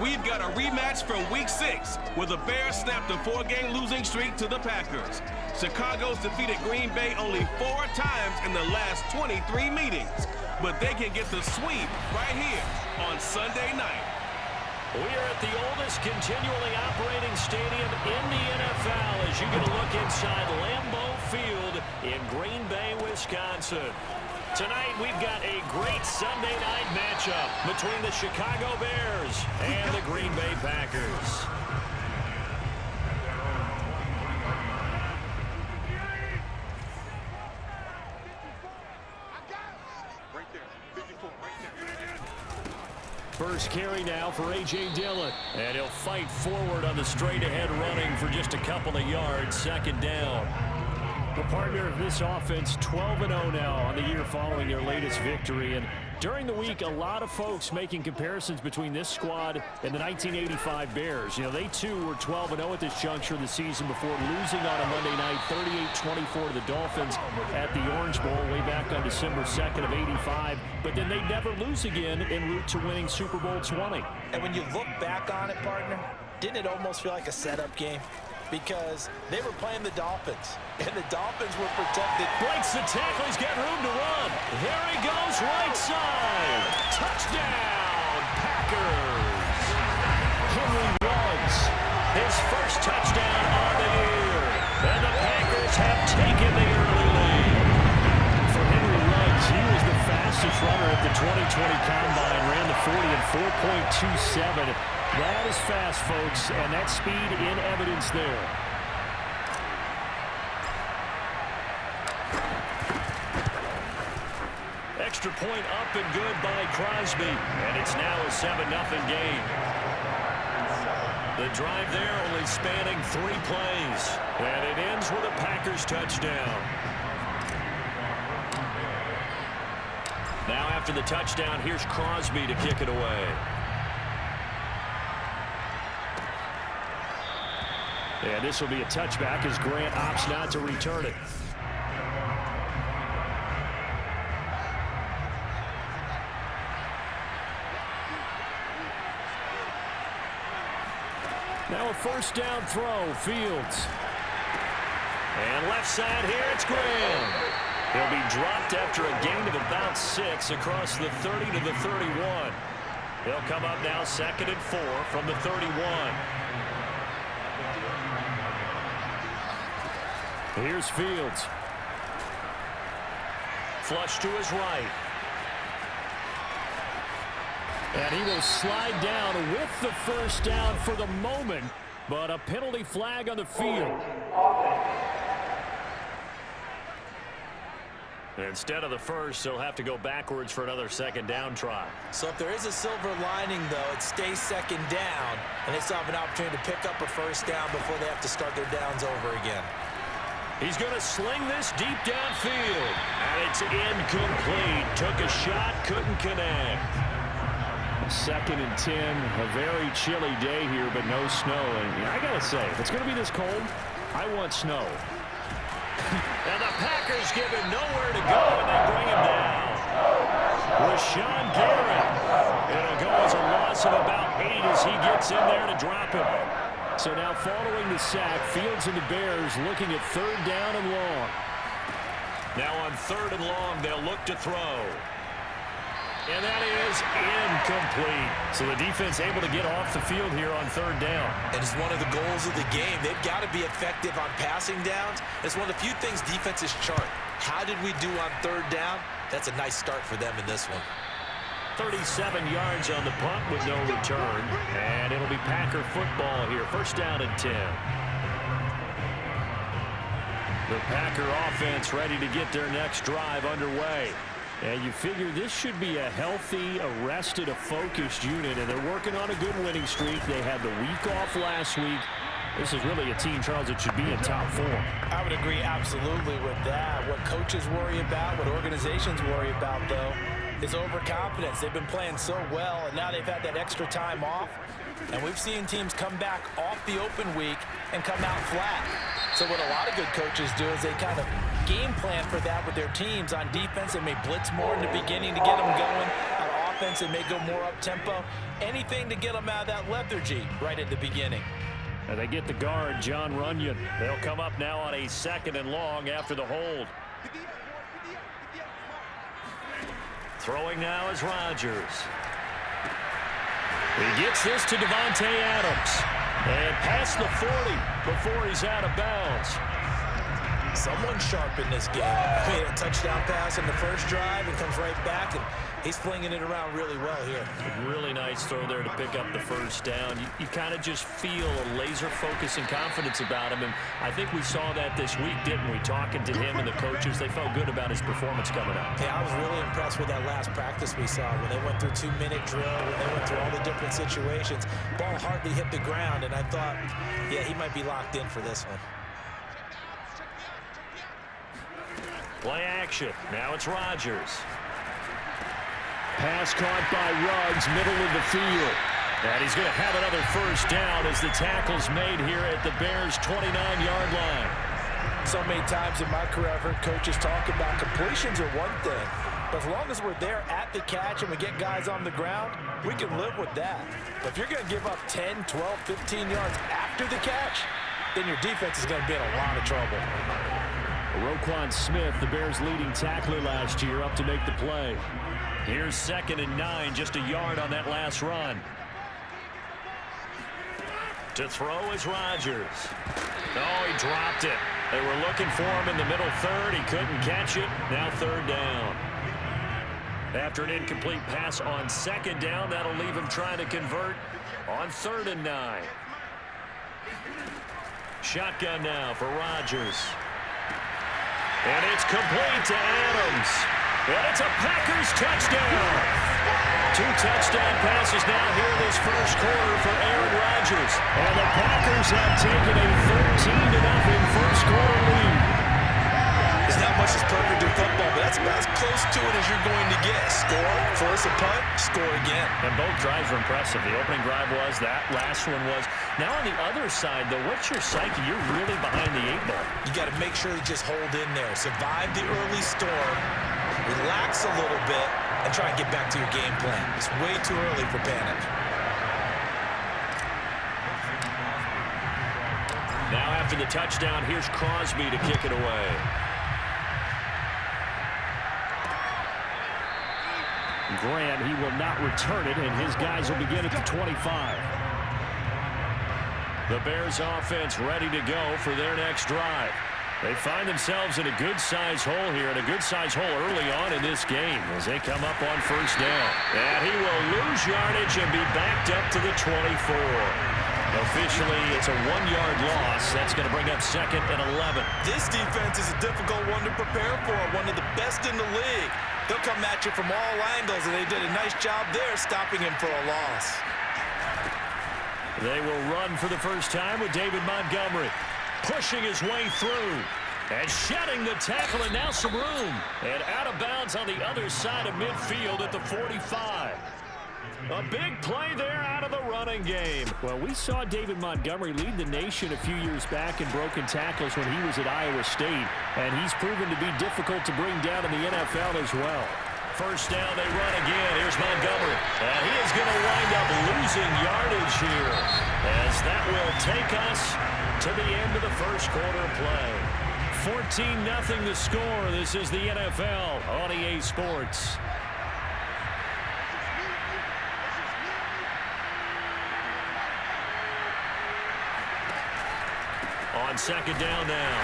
We've got a rematch from Week 6, where the Bears snapped a 4-game losing streak to the Packers. Chicago's defeated Green Bay only 4 times in the last 23 meetings, but they can get the sweep right here on Sunday night. We are at the oldest continually operating stadium in the NFL as you get a look inside Lambeau Field in Green Bay, Wisconsin. Tonight, we've got a great Sunday night matchup between the Chicago Bears and the Green Bay Packers. First carry now for A.J. Dillon. And he'll fight forward on the straight-ahead running for just a couple of yards. Second down. The partner of this offense, 12-0 now on the year following their latest victory. And during the week, a lot of folks making comparisons between this squad and the 1985 Bears. You know, they too were 12-0 at this juncture of the season before losing on a Monday night, 38-24 to the Dolphins at the Orange Bowl way back on December 2nd of '85. But then they never lose again en route to winning Super Bowl 20. And when you look back on it, partner, didn't it almost feel like a setup game? Because they were playing the Dolphins, and the Dolphins were protected. Breaks the tackle. He's got room to run. There he goes, right side. Touchdown, Packers. Henry Ruggs, his first touchdown on the year. And the Packers have taken the early lead. For Henry Ruggs, he was the fastest runner at the 2020 Combine. Ran the 40 in 4.27. That is fast, folks, and that speed in evidence there. Extra point up and good by Crosby, and it's now a 7-0 game. The drive there only spanning 3 plays, and it ends with a Packers touchdown. Now after the touchdown, here's Crosby to kick it away. And this will be a touchback as Grant opts not to return it. Now a first down throw, Fields. And left side here, it's Graham. He'll be dropped after a gain of about 6 across the 30 to the 31. He'll come up now 2nd and 4 from the 31. Here's Fields. Flush to his right. And he will slide down with the first down for the moment, but a penalty flag on the field. Instead of the first, he'll have to go backwards for another second down try. So if there is a silver lining, though, it stays second down, and they still have an opportunity to pick up a first down before they have to start their downs over again. He's going to sling this deep downfield, and it's incomplete. Took a shot, couldn't connect. 2nd and 10, a very chilly day here, but no snow. And I got to say, if it's going to be this cold, I want snow. And the Packers give him nowhere to go, and they bring him down. Rashawn Garrett. It'll go as a loss of about 8 as he gets in there to drop him. So now following the sack, Fields and the Bears looking at 3rd down and long. Now on 3rd and long, they'll look to throw. And that is incomplete. So the defense able to get off the field here on 3rd down. And it's one of the goals of the game. They've got to be effective on passing downs. It's one of the few things defenses chart. How did we do on 3rd down? That's a nice start for them in this one. 37 yards on the punt with no return. And it'll be Packer football here. 1st down and 10. The Packer offense ready to get their next drive underway. And you figure this should be a healthy, a rested, a focused unit. And they're working on a good winning streak. They had the week off last week. This is really a team, Charles, that should be in top form. I would agree absolutely with that. What coaches worry about, what organizations worry about, though, is overconfidence. They've been playing so well, and now they've had that extra time off. And we've seen teams come back off the open week and come out flat. So what a lot of good coaches do is they kind of game plan for that with their teams. On defense, they may blitz more in the beginning to get them going. On offense. They may go more up-tempo. Anything to get them out of that lethargy right at the beginning. And they get the guard, John Runyon. They'll come up now on a 2nd and long after the hold. Throwing now is Rodgers. He gets this to Davante Adams. And past the 40 before he's out of bounds. Someone sharp in this game. Made a touchdown pass in the first drive and comes right back, and he's flinging it around really well here. Really nice throw there to pick up the first down. You kind of just feel a laser focus and confidence about him, and I think we saw that this week, didn't we? Talking to him and the coaches, they felt good about his performance coming up. Yeah, I was really impressed with that last practice we saw when they went through 2-minute drill, when they went through all the different situations. Ball hardly hit the ground, and I thought, yeah, he might be locked in for this one. Play action. Now it's Rodgers. Pass caught by Ruggs, middle of the field. And he's going to have another first down as the tackle's made here at the Bears' 29-yard line. So many times in my career, I've heard coaches talk about completions are one thing. But as long as we're there at the catch and we get guys on the ground, we can live with that. But if you're going to give up 10, 12, 15 yards after the catch, then your defense is going to be in a lot of trouble. Roquan Smith, the Bears' leading tackler last year, up to make the play. Here's 2nd and 9, just a yard on that last run. To throw is Rodgers. Oh, he dropped it. They were looking for him in the middle third. He couldn't catch it. Now 3rd down. After an incomplete pass on 2nd down, that'll leave him trying to convert on 3rd and 9. Shotgun now for Rodgers. And it's complete to Adams. And it's a Packers touchdown. 2 touchdown passes now here in this first quarter for Aaron Rodgers. And the Packers have taken a 13-0 first quarter lead. There's not much that's perfect in football, but that's about as close to it as you're going to get. Score, force a punt, score again. And both drives were impressive. The opening drive was, that last one was. Now on the other side, though, what's your psyche? You're really behind the 8 ball. You got to make sure to just hold in there. Survive the early storm, relax a little bit, and try and get back to your game plan. It's way too early for panic. Now after the touchdown, here's Crosby to kick it away. Grant, he will not return it, and his guys will begin at the 25. The Bears offense ready to go for their next drive. They find themselves in a good-sized hole here, and a good-sized hole early on in this game as they come up on 1st down. And he will lose yardage and be backed up to the 24. Officially, it's a 1-yard loss. That's going to bring up 2nd and 11. This defense is a difficult one to prepare for, one of the best in the league. They'll come at you from all angles, and they did a nice job there stopping him for a loss. They will run for the first time with David Montgomery, pushing his way through and shedding the tackle, and now some room. And out of bounds on the other side of midfield at the 45. A big play there out of the running game. Well, we saw David Montgomery lead the nation a few years back in broken tackles when he was at Iowa State, and he's proven to be difficult to bring down in the NFL as well. First down, they run again. Here's Montgomery, and he is going to wind up losing yardage here, as that will take us to the end of the first quarter of play. 14-0 the score. This is the NFL on EA Sports. On 2nd down now,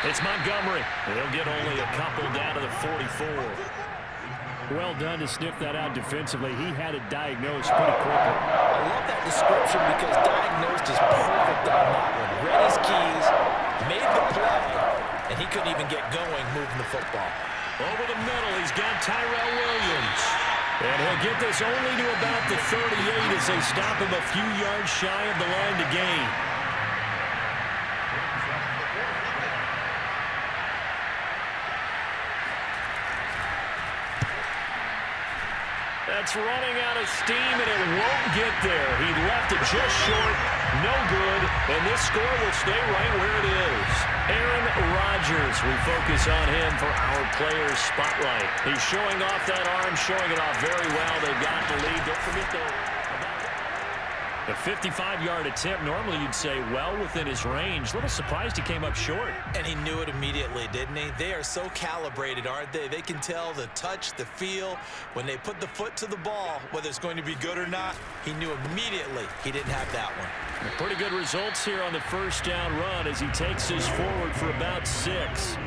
it's Montgomery. They'll get only a couple down to the 44. Well done to sniff that out defensively. He had it diagnosed pretty quickly. I love that description because diagnosed is perfect on that one. Read his keys, made the play, and he couldn't even get going moving the football. Over the middle, he's got Tyrell Williams. And he'll get this only to about the 38 as they stop him a few yards shy of the line to gain. That's running out of steam, and it won't get there. He left it just short No good, and this score will stay right where it is. Aaron Rodgers, we focus on him for our players spotlight. He's showing off that arm, showing it off very well. They've got the lead. Don't forget the 55-yard attempt. Normally you'd say well within his range. A little surprised he came up short. And he knew it immediately, didn't he? They are so calibrated, aren't they? They can tell the touch, the feel. When they put the foot to the ball, whether it's going to be good or not, he knew immediately he didn't have that one. Pretty good results here on the first down run as he takes us forward for about 6.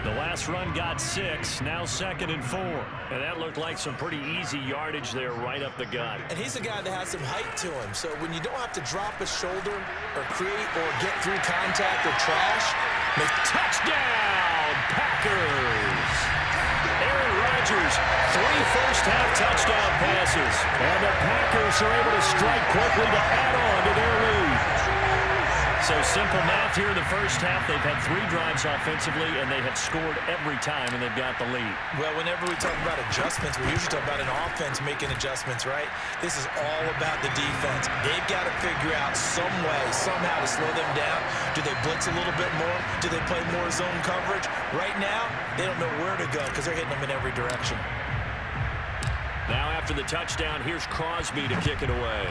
The last run got 6, now 2nd and 4. And that looked like some pretty easy yardage there right up the gut. And he's a guy that has some height to him, so when you don't have to drop a shoulder or create or get through contact or trash, touchdown, Packers! Aaron Rodgers, 3 first-half touchdown passes. And the Packers are able to strike quickly to add on to their lead. So simple math here in the first half. They've had 3 drives offensively, and they have scored every time, and they've got the lead. Well, whenever we talk about adjustments, we usually talk about an offense making adjustments, right? This is all about the defense. They've got to figure out some way, somehow to slow them down. Do they blitz a little bit more? Do they play more zone coverage? Right now, they don't know where to go because they're hitting them in every direction. Now after the touchdown, here's Crosby to kick it away.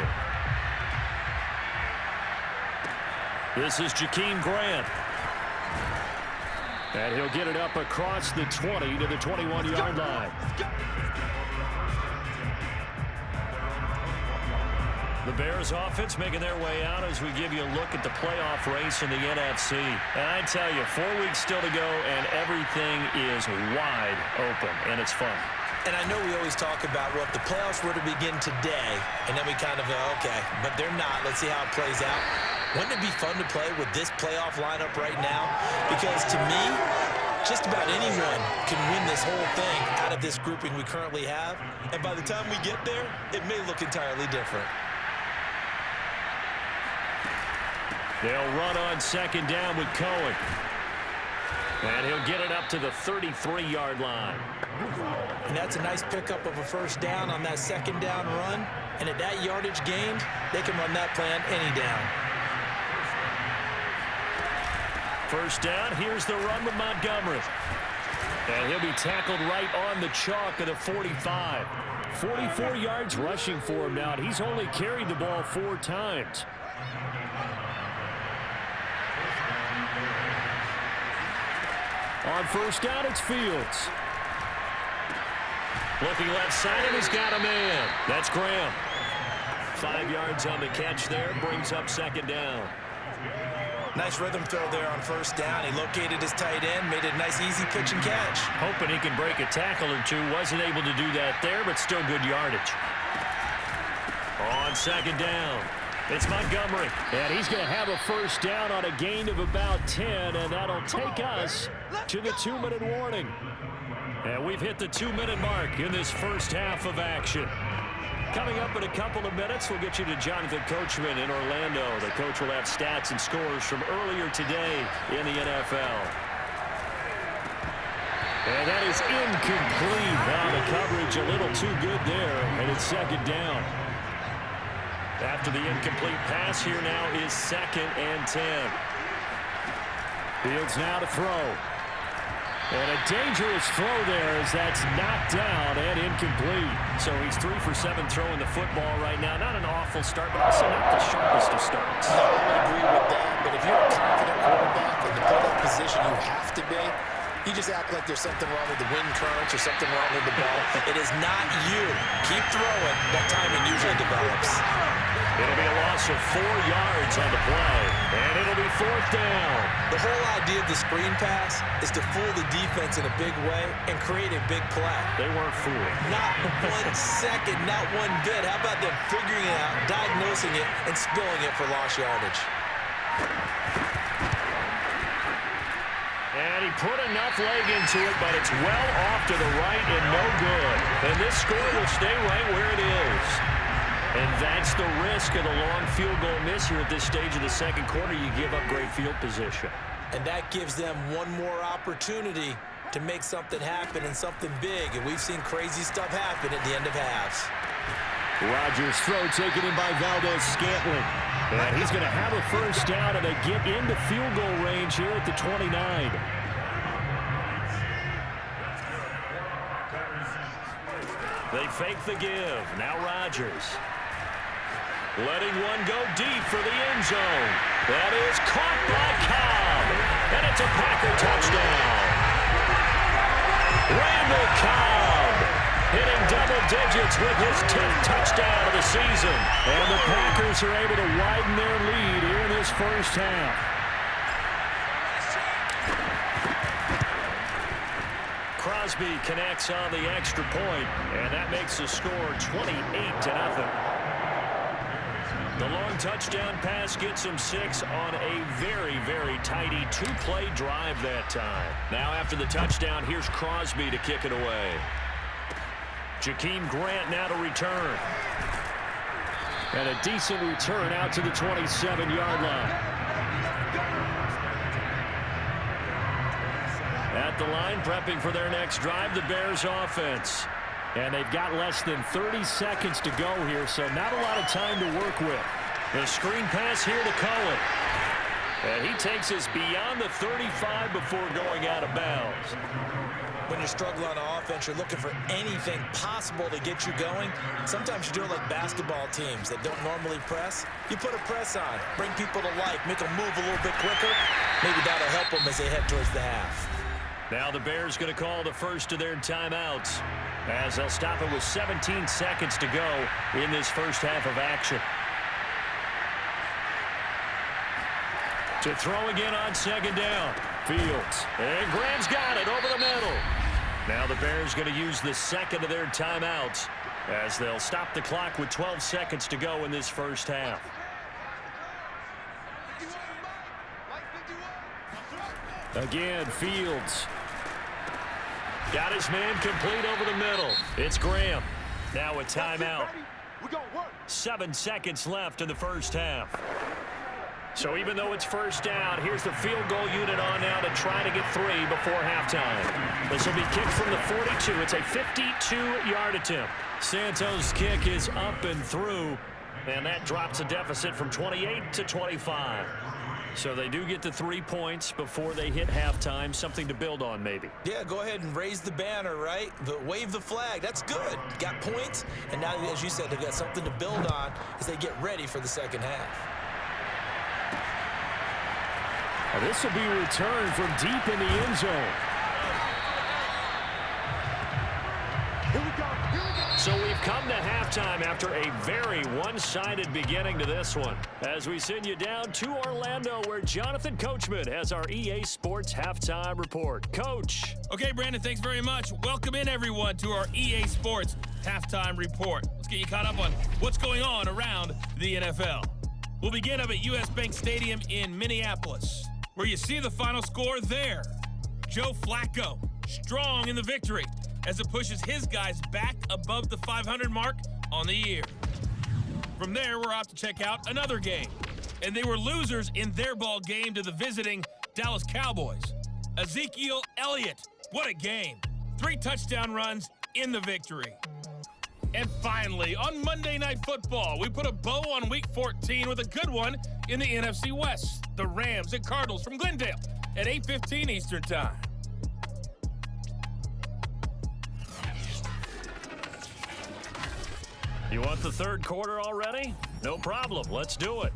This is Jakeem Grant. And he'll get it up across the 20 to the 21-yard line. The Bears offense making their way out as we give you a look at the playoff race in the NFC. And I tell you, 4 weeks still to go, and everything is wide open, and it's fun. And I know we always talk about, well, if the playoffs were to begin today, and then we kind of go, okay, but they're not. Let's see how it plays out. Wouldn't it be fun to play with this playoff lineup right now? Because to me, just about anyone can win this whole thing out of this grouping we currently have. And by the time we get there, it may look entirely different. They'll run on 2nd down with Cohen. And he'll get it up to the 33-yard line. And that's a nice pickup of a first down on that 2nd down run. And at that yardage gained, they can run that plan any down. First down, here's the run with Montgomery. And he'll be tackled right on the chalk of the 45. 44 yards rushing for him now. He's only carried the ball 4 times. On first down, it's Fields. Looking left side, and he's got a man. That's Graham. 5 yards on the catch there, brings up 2nd down. Nice rhythm throw there on first down. He located his tight end, made a nice easy pitch and catch. Hoping he can break a tackle or two. Wasn't able to do that there, but still good yardage. On 2nd down, it's Montgomery. And he's going to have a first down on a gain of about 10, and that'll take us to the 2-minute warning. And we've hit the 2-minute mark in this first half of action. Coming up in a couple of minutes, we'll get you to Jonathan Coachman in Orlando. The coach will have stats and scores from earlier today in the NFL. And that is incomplete. Now the coverage a little too good there, and it's 2nd down. After the incomplete pass, here now is 2nd and 10. Fields now to throw. And a dangerous throw there as that's knocked down and incomplete. So he's 3 for 7 throwing the football right now. Not an awful start, but also not the sharpest of starts. No, I would agree with that. But if you're a confident quarterback in the playoff position you have to be, you just act like there's something wrong with the wind currents or something wrong with the ball. It is not you. Keep throwing. That timing usually develops. It'll be a loss of 4 yards on the play, and it'll be 4th down. The whole idea of the screen pass is to fool the defense in a big way and create a big play. They weren't fooled. Not 1 second, not 1 bit. How about them figuring it out, diagnosing it, and spilling it for lost yardage? And he put enough leg into it, but it's well off to the right and no good. And this score will stay right where it is. And that's the risk of the long field goal miss here at this stage of the 2nd quarter. You give up great field position. And that gives them one more opportunity to make something happen and something big. And we've seen crazy stuff happen at the end of halves. Rodgers' throw taken in by Valdez-Scantling. And he's going to have a first down, and they get into field goal range here at the 29. They fake the give. Now Rodgers. Letting one go deep for the end zone. That is caught by Cobb. And it's a Packer touchdown. Randall Cobb hitting double digits with his 10th touchdown of the season. And the Packers are able to widen their lead here in this first half. Crosby connects on the extra point, and that makes the score 28-0. The long touchdown pass gets him 6 on a very, very tidy 2-play drive that time. Now after the touchdown, here's Crosby to kick it away. Jakeem Grant now to return. And a decent return out to the 27-yard line. At the line, prepping for their next drive, the Bears offense. And they've got less than 30 seconds to go here, so not a lot of time to work with. The screen pass here to Cohen. And he takes us beyond the 35 before going out of bounds. When you're struggling on offense, you're looking for anything possible to get you going. Sometimes you do it like basketball teams that don't normally press. You put a press on, bring people to life, make them move a little bit quicker. Maybe that'll help them as they head towards the half. Now the Bears going to call the first of their timeouts, as they'll stop it with 17 seconds to go in this first half of action. To throw again on second down. Fields. And Graham's got it over the middle. Now the Bears going to use the second of their timeouts, as they'll stop the clock with 12 seconds to go in this first half. Again, Fields. Got his man complete over the middle. It's Graham. Now a timeout. 7 seconds left in the first half. So even though it's first down, here's the field goal unit on now to try to get 3 before halftime. This will be kicked from the 42. It's a 52-yard attempt. Santos' kick is up and through, and that drops a deficit from 28 to 25. So they do get the 3 points before they hit halftime, something to build on maybe. Yeah, go ahead and raise the banner, right? Wave the flag. That's good. Got points, and now, as you said, they've got something to build on as they get ready for the second half. Now this will be returned from deep in the end zone. So we've come to halftime after a very one-sided beginning to this one, as we send you down to Orlando, where Jonathan Coachman has our EA Sports Halftime Report. Coach. Okay, Brandon, thanks very much. Welcome in, everyone, to our EA Sports Halftime Report. Let's get you caught up on what's going on around the NFL. We'll begin up at US Bank Stadium in Minneapolis, where you see the final score there. Joe Flacco, strong in the victory, as it pushes his guys back above the 500 mark on the year. From there, we're off to check out another game. And they were losers in their ball game to the visiting Dallas Cowboys. Ezekiel Elliott, what a game. 3 touchdown runs in the victory. And finally, on Monday Night Football, we put a bow on Week 14 with a good one in the NFC West. The Rams and Cardinals from Glendale at 8:15 Eastern Time. You want the third quarter already? No problem. Let's do it.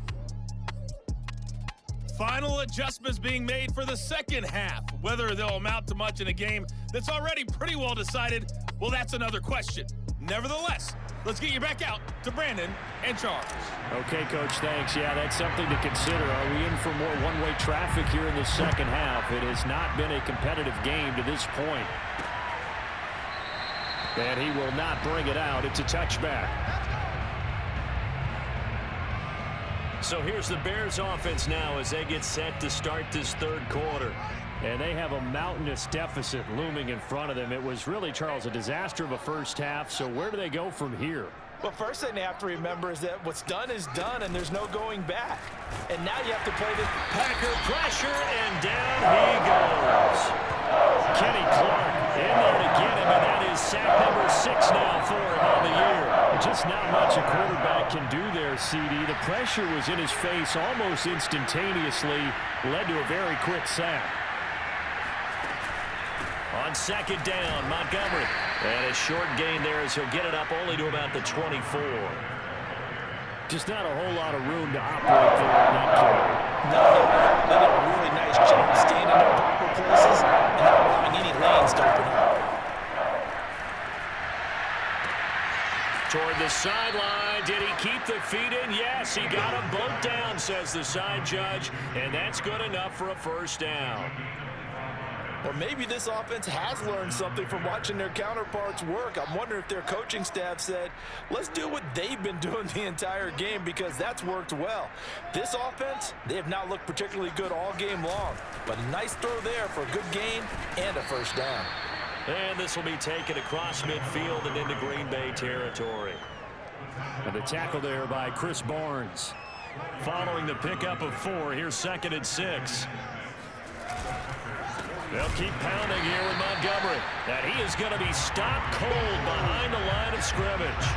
Final adjustments being made for the second half. Whether they'll amount to much in a game that's already pretty well decided, well, that's another question. Nevertheless, let's get you back out to Brandon and Charles. Okay, Coach, thanks. Yeah, that's something to consider. Are we in for more one-way traffic here in the second half? It has not been a competitive game to this point. And he will not bring it out. It's a touchback. So here's the Bears offense now as they get set to start this third quarter. And they have a mountainous deficit looming in front of them. It was really, Charles, a disaster of a first half. So where do they go from here? Well, first thing they have to remember is that what's done is done, and there's no going back. And now you have to play the Packer pressure, and down he goes. Kenny Clark in there to get him, and that is sack number 6 now for him on the year. Just not much a quarterback can do there, CD. The pressure was in his face almost instantaneously, led to a very quick sack. On second down, Montgomery. And a short gain there as he'll get it up only to about the 24. Just not a whole lot of room to operate there in that carry. No, they did a really nice job staying in their proper places and not allowing any lanes to open up. Toward the sideline. Did he keep the feet in? Yes, he got them both down, says the side judge. And that's good enough for a first down. Or maybe this offense has learned something from watching their counterparts work. I'm wondering if their coaching staff said, let's do what they've been doing the entire game, because that's worked well. This offense, they have not looked particularly good all game long. But a nice throw there for a good gain and a first down. And this will be taken across midfield and into Green Bay territory. And the tackle there by Chris Barnes. Following the pickup of 4, here's 2nd and 6. They'll keep pounding here with Montgomery. And he is going to be stopped cold behind the line of scrimmage.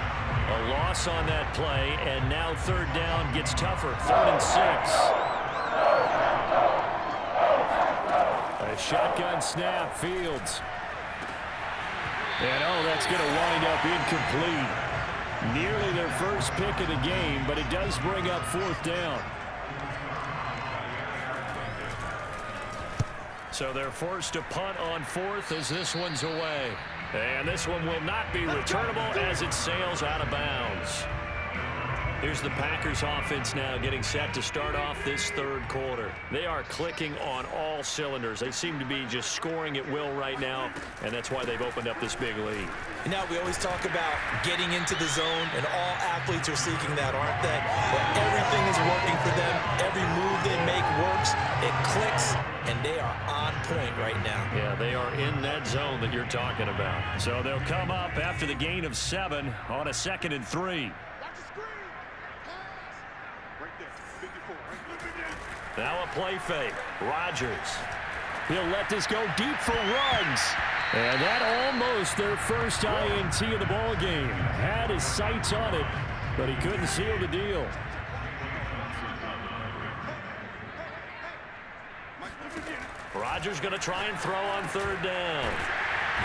A loss on that play, and now 3rd down gets tougher. 3rd and 6. A shotgun snap, Fields. And oh, that's going to wind up incomplete. Nearly their first pick of the game, but it does bring up 4th down. So they're forced to punt on 4th as this one's away. And this one will not be returnable as it sails out of bounds. Here's the Packers offense now getting set to start off this 3rd quarter. They are clicking on all cylinders. They seem to be just scoring at will right now, and that's why they've opened up this big lead. Now, we always talk about getting into the zone, and all athletes are seeking that, aren't they? But everything is working for them. Every move they make works. It clicks, and they are on point right now. Yeah, they are in that zone that you're talking about. So they'll come up after the gain of 7 on a 2nd and 3. Now a play fake. Rodgers. He'll let this go deep for Ruggs. And that almost their first INT of the ball game. Had his sights on it, but he couldn't seal the deal. Rodgers going to try and throw on 3rd down.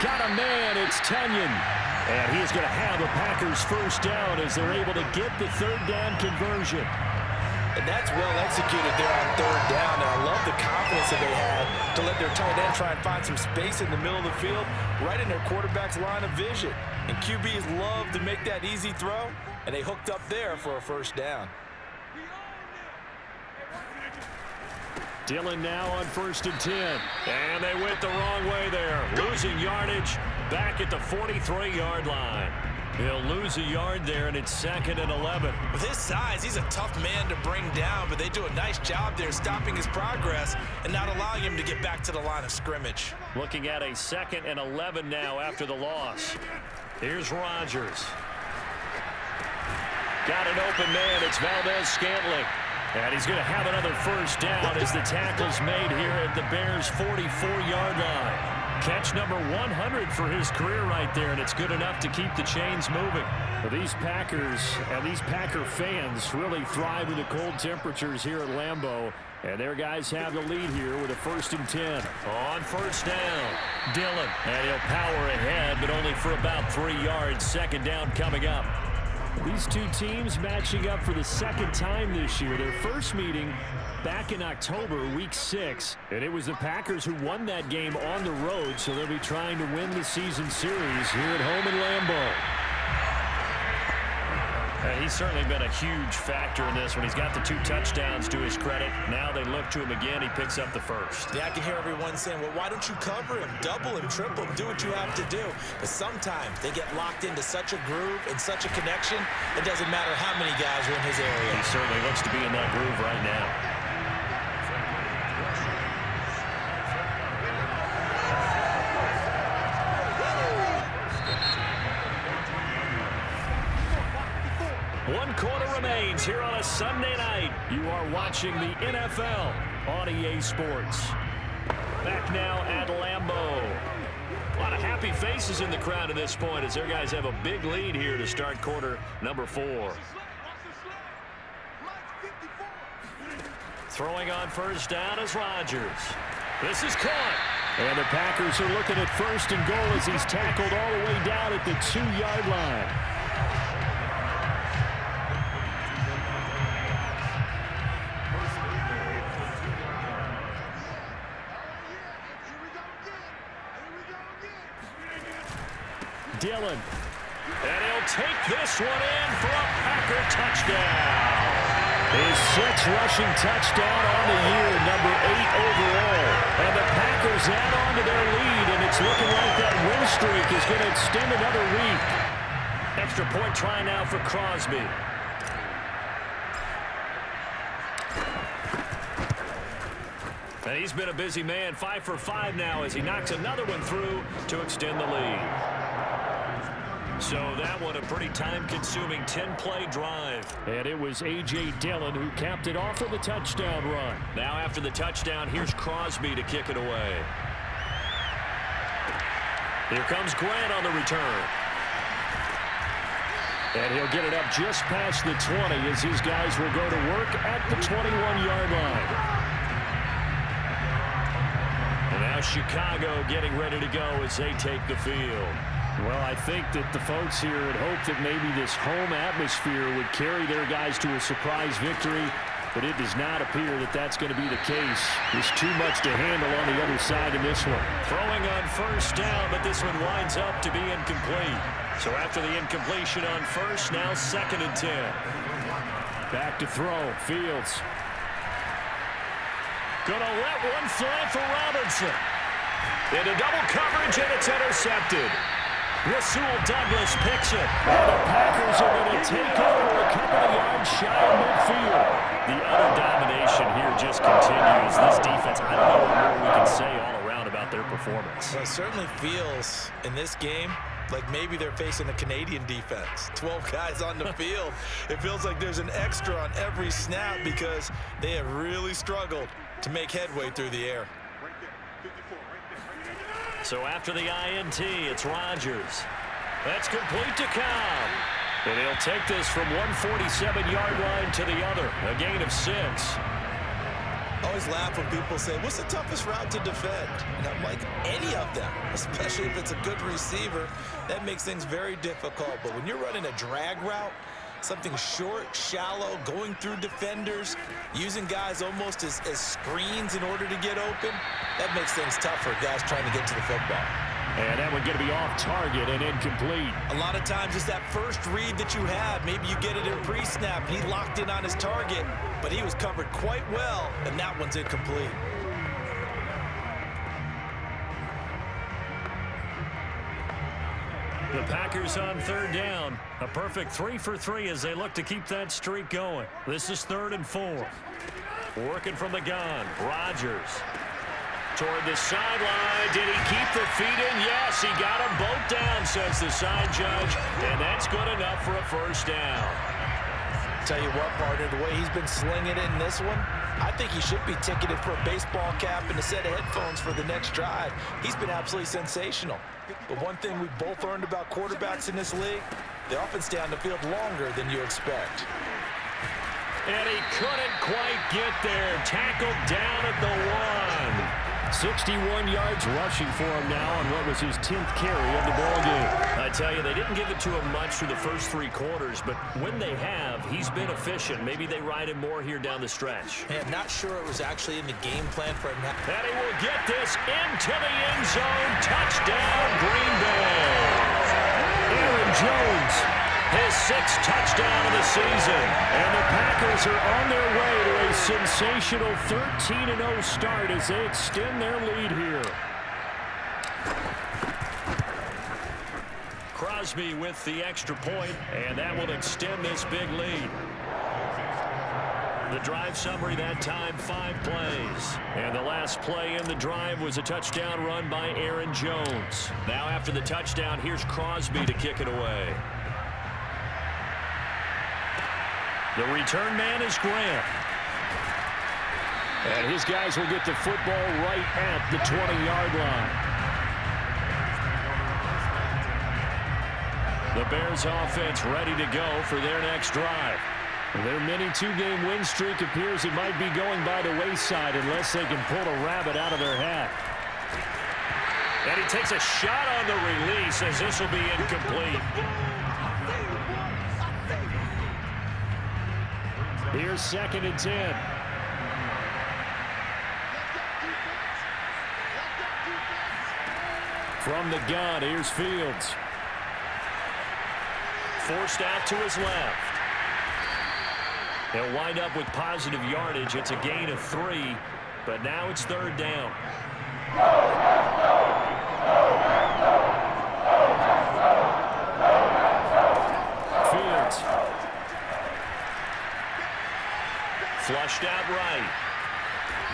Got a man. It's Tunyon. And he is going to have the Packers first down as they're able to get the 3rd down conversion. And that's well executed there on 3rd down. And I love the confidence that they had to let their tight end try and find some space in the middle of the field, right in their quarterback's line of vision. And QBs love to make that easy throw, and they hooked up there for a first down. Dillon now on 1st and 10. And they went the wrong way there. Losing yardage back at the 43-yard line. He'll lose a yard there, and it's 2nd and 11. With his size, he's a tough man to bring down, but they do a nice job there stopping his progress and not allowing him to get back to the line of scrimmage. Looking at a 2nd and 11 now after the loss. Here's Rodgers. Got an open man. It's Valdez-Scantling. And he's going to have another first down as the tackle's made here at the Bears' 44-yard line. Catch number 100 for his career right there, and it's good enough to keep the chains moving. Well, these Packers and these Packer fans really thrive in the cold temperatures here at Lambeau, and their guys have the lead here with a 1st and 10. On 1st down, Dillon, and he'll power ahead, but only for about 3 yards. 2nd down coming up. These two teams matching up for the 2nd time this year. Their first meeting back in October, week 6. And it was the Packers who won that game on the road, so they'll be trying to win the season series here at home in Lambeau. He's certainly been a huge factor in this one. He's got the 2 touchdowns to his credit. Now they look to him again. He picks up the first. Yeah, I can hear everyone saying, well, why don't you cover him, double him, triple him, do what you have to do. But sometimes they get locked into such a groove and such a connection, it doesn't matter how many guys are in his area. He certainly looks to be in that groove right now. One quarter remains here on a Sunday night. You are watching the NFL on EA Sports. Back now at Lambeau. A lot lot of happy faces in the crowd at this point as their guys have a big lead here to start quarter number 4. Throwing on first down is Rodgers. This is caught. And the Packers are looking at first and goal as he's tackled all the way down at the 2-yard line. Dillon. And he'll take this one in for a Packer touchdown. His 6th rushing touchdown on the year, number 8 overall. And the Packers add on to their lead, and it's looking like that win streak is going to extend another week. Extra point try now for Crosby. And he's been a busy man, 5 for 5 now as he knocks another one through to extend the lead. So that one a pretty time-consuming 10-play drive. And it was A.J. Dillon who capped it off with a touchdown run. Now after the touchdown, here's Crosby to kick it away. Here comes Grant on the return. And he'll get it up just past the 20 as his guys will go to work at the 21-yard line. And now Chicago getting ready to go as they take the field. Well, I think that the folks here had hoped that maybe this home atmosphere would carry their guys to a surprise victory, but it does not appear that that's going to be the case. There's too much to handle on the other side in this one. Throwing on first down, but this one winds up to be incomplete. So after the incompletion on first, now 2nd and 10. Back to throw. Fields. Gonna let one fly for Robinson. Into double coverage, and it's intercepted. Rasul Douglas picks it. And the Packers are going to take over a couple of yards shy of midfield. The utter domination here just continues. This defense, I don't know what more we can say all around about their performance. Well, it certainly feels in this game like maybe they're facing a Canadian defense. 12 guys on the field. It feels like there's an extra on every snap because they have really struggled to make headway through the air. So after the INT, it's Rodgers. That's complete to Cobb. And he'll take this from 147-yard line to the other. A gain of 6. I always laugh when people say, what's the toughest route to defend? And I'm like, any of them, especially if it's a good receiver. That makes things very difficult. But when you're running a drag route, something short, shallow, going through defenders, using guys almost as screens in order to get open, that makes things tough for guys trying to get to the football. And that one going to be off target and incomplete. A lot of times it's that first read that you have. Maybe you get it in pre-snap, and he locked in on his target, but he was covered quite well, and that one's incomplete. The Packers on 3rd down. A perfect 3 for 3 as they look to keep that streak going. This is 3rd and 4. Working from the gun. Rodgers. Toward the sideline. Did he keep the feet in? Yes, he got them both down, says the side judge. And that's good enough for a first down. Tell you what, partner, the way he's been slinging it in this one, I think he should be ticketed for a baseball cap and a set of headphones for the next drive. He's been absolutely sensational. But one thing we've both learned about quarterbacks in this league, they often stay on the field longer than you expect. And he couldn't quite get there. Tackled down at the 1. 61 yards rushing for him now on what was his 10th carry of the ballgame. I tell you, they didn't give it to him much through the first 3 quarters, but when they have, he's been efficient. Maybe they ride him more here down the stretch. Hey, I'm not sure it was actually in the game plan for him. And he will get this into the end zone. Touchdown, Green Bay. Aaron Jones. His 6th touchdown of the season. And the Packers are on their way to a sensational 13-0 start as they extend their lead here. Crosby with the extra point, and that will extend this big lead. The drive summary that time, 5 plays. And the last play in the drive was a touchdown run by Aaron Jones. Now after the touchdown, here's Crosby to kick it away. The return man is Grant. And his guys will get the football right at the 20-yard line. The Bears offense ready to go for their next drive. Their mini two-game win streak appears it might be going by the wayside unless they can pull a rabbit out of their hat. And he takes a shot on the release as this will be incomplete. Here's 2nd and 10. From the gun, here's Fields. Forced out to his left. He'll wind up with positive yardage. It's a gain of 3, but now it's 3rd down. Fields. Flushed out right.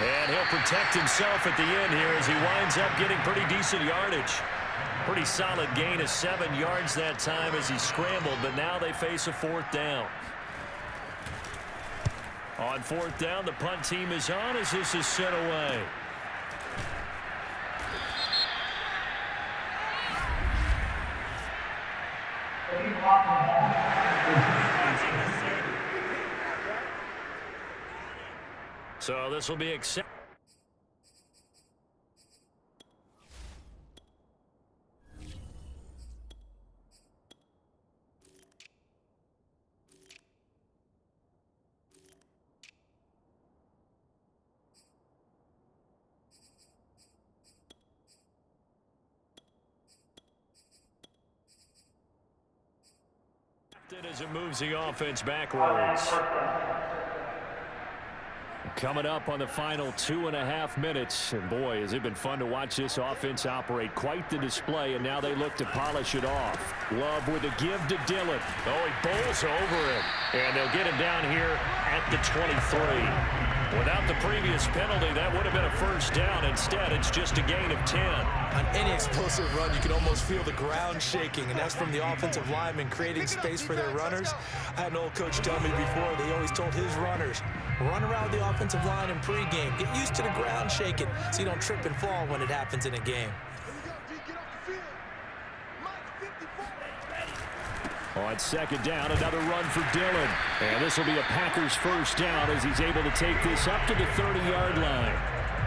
And he'll protect himself at the end here as he winds up getting pretty decent yardage. Pretty solid gain of 7 yards that time as he scrambled, but now they face a 4th down. On 4th down, the punt team is on as this is sent away. So this will be accepted. As it moves the offense backwards. Coming up on the final 2.5 minutes. And boy, has it been fun to watch this offense operate. Quite the display, and now they look to polish it off. Love with a give to Dillon. Oh, he bowls over him. And they'll get him down here at the 23. Without the previous penalty, that would have been a 1st down. Instead, it's just a gain of 10. On any explosive run, you can almost feel the ground shaking, and that's from the offensive linemen creating space for their runners. I had an old coach tell me before, they always told his runners, run around the offensive line in pregame. Get used to the ground shaking so you don't trip and fall when it happens in a game. On 2nd down, another run for Dillon. And this will be a Packers 1st down as he's able to take this up to the 30-yard line.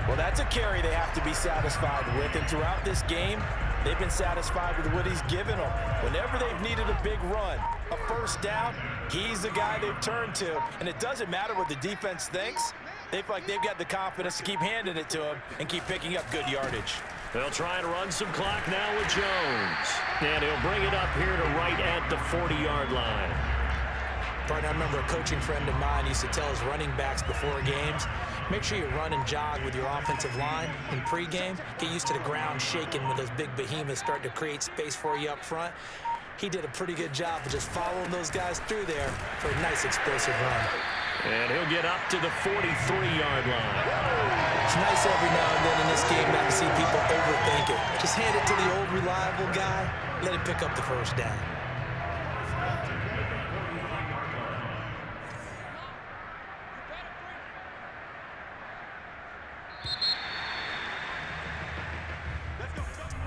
Well, that's a carry they have to be satisfied with. And throughout this game, they've been satisfied with what he's given them. Whenever they've needed a big run, a 1st down, he's the guy they've turned to. And it doesn't matter what the defense thinks. They feel like they've got the confidence to keep handing it to him and keep picking up good yardage. They'll try and run some clock now with Jones. And he'll bring it up here to right at the 40-yard line. Partner, I remember a coaching friend of mine used to tell his running backs before games, make sure you run and jog with your offensive line in pregame. Get used to the ground shaking when those big behemoths start to create space for you up front. He did a pretty good job of just following those guys through there for a nice explosive run. And he'll get up to the 43-yard line. It's nice every now and then in this game not to see people overthink it. Just hand it to the old reliable guy, let him pick up the 1st down.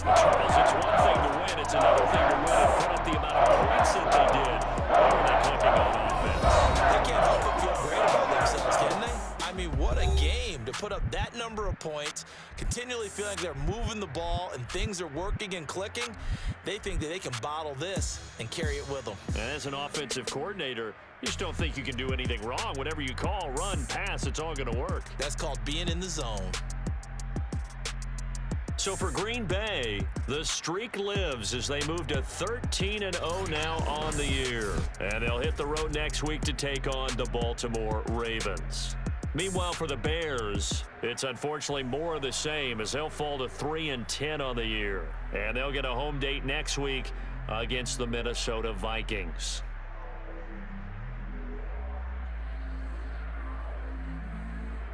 Charles, it's one thing to win, it's another thing to win and put up the amount of points that they did. What were they clicking on offense? They can't help but feel great about themselves, can they? I mean, what a game to put up that number of points, continually feeling like they're moving the ball and things are working and clicking. They think that they can bottle this and carry it with them. And as an offensive coordinator, you just don't think you can do anything wrong. Whatever you call, run, pass, it's all going to work. That's called being in the zone. So for Green Bay, the streak lives as they move to 13-0 now on the year. And they'll hit the road next week to take on the Baltimore Ravens. Meanwhile, for the Bears, it's unfortunately more of the same as they'll fall to 3-10 on the year. And they'll get a home date next week against the Minnesota Vikings.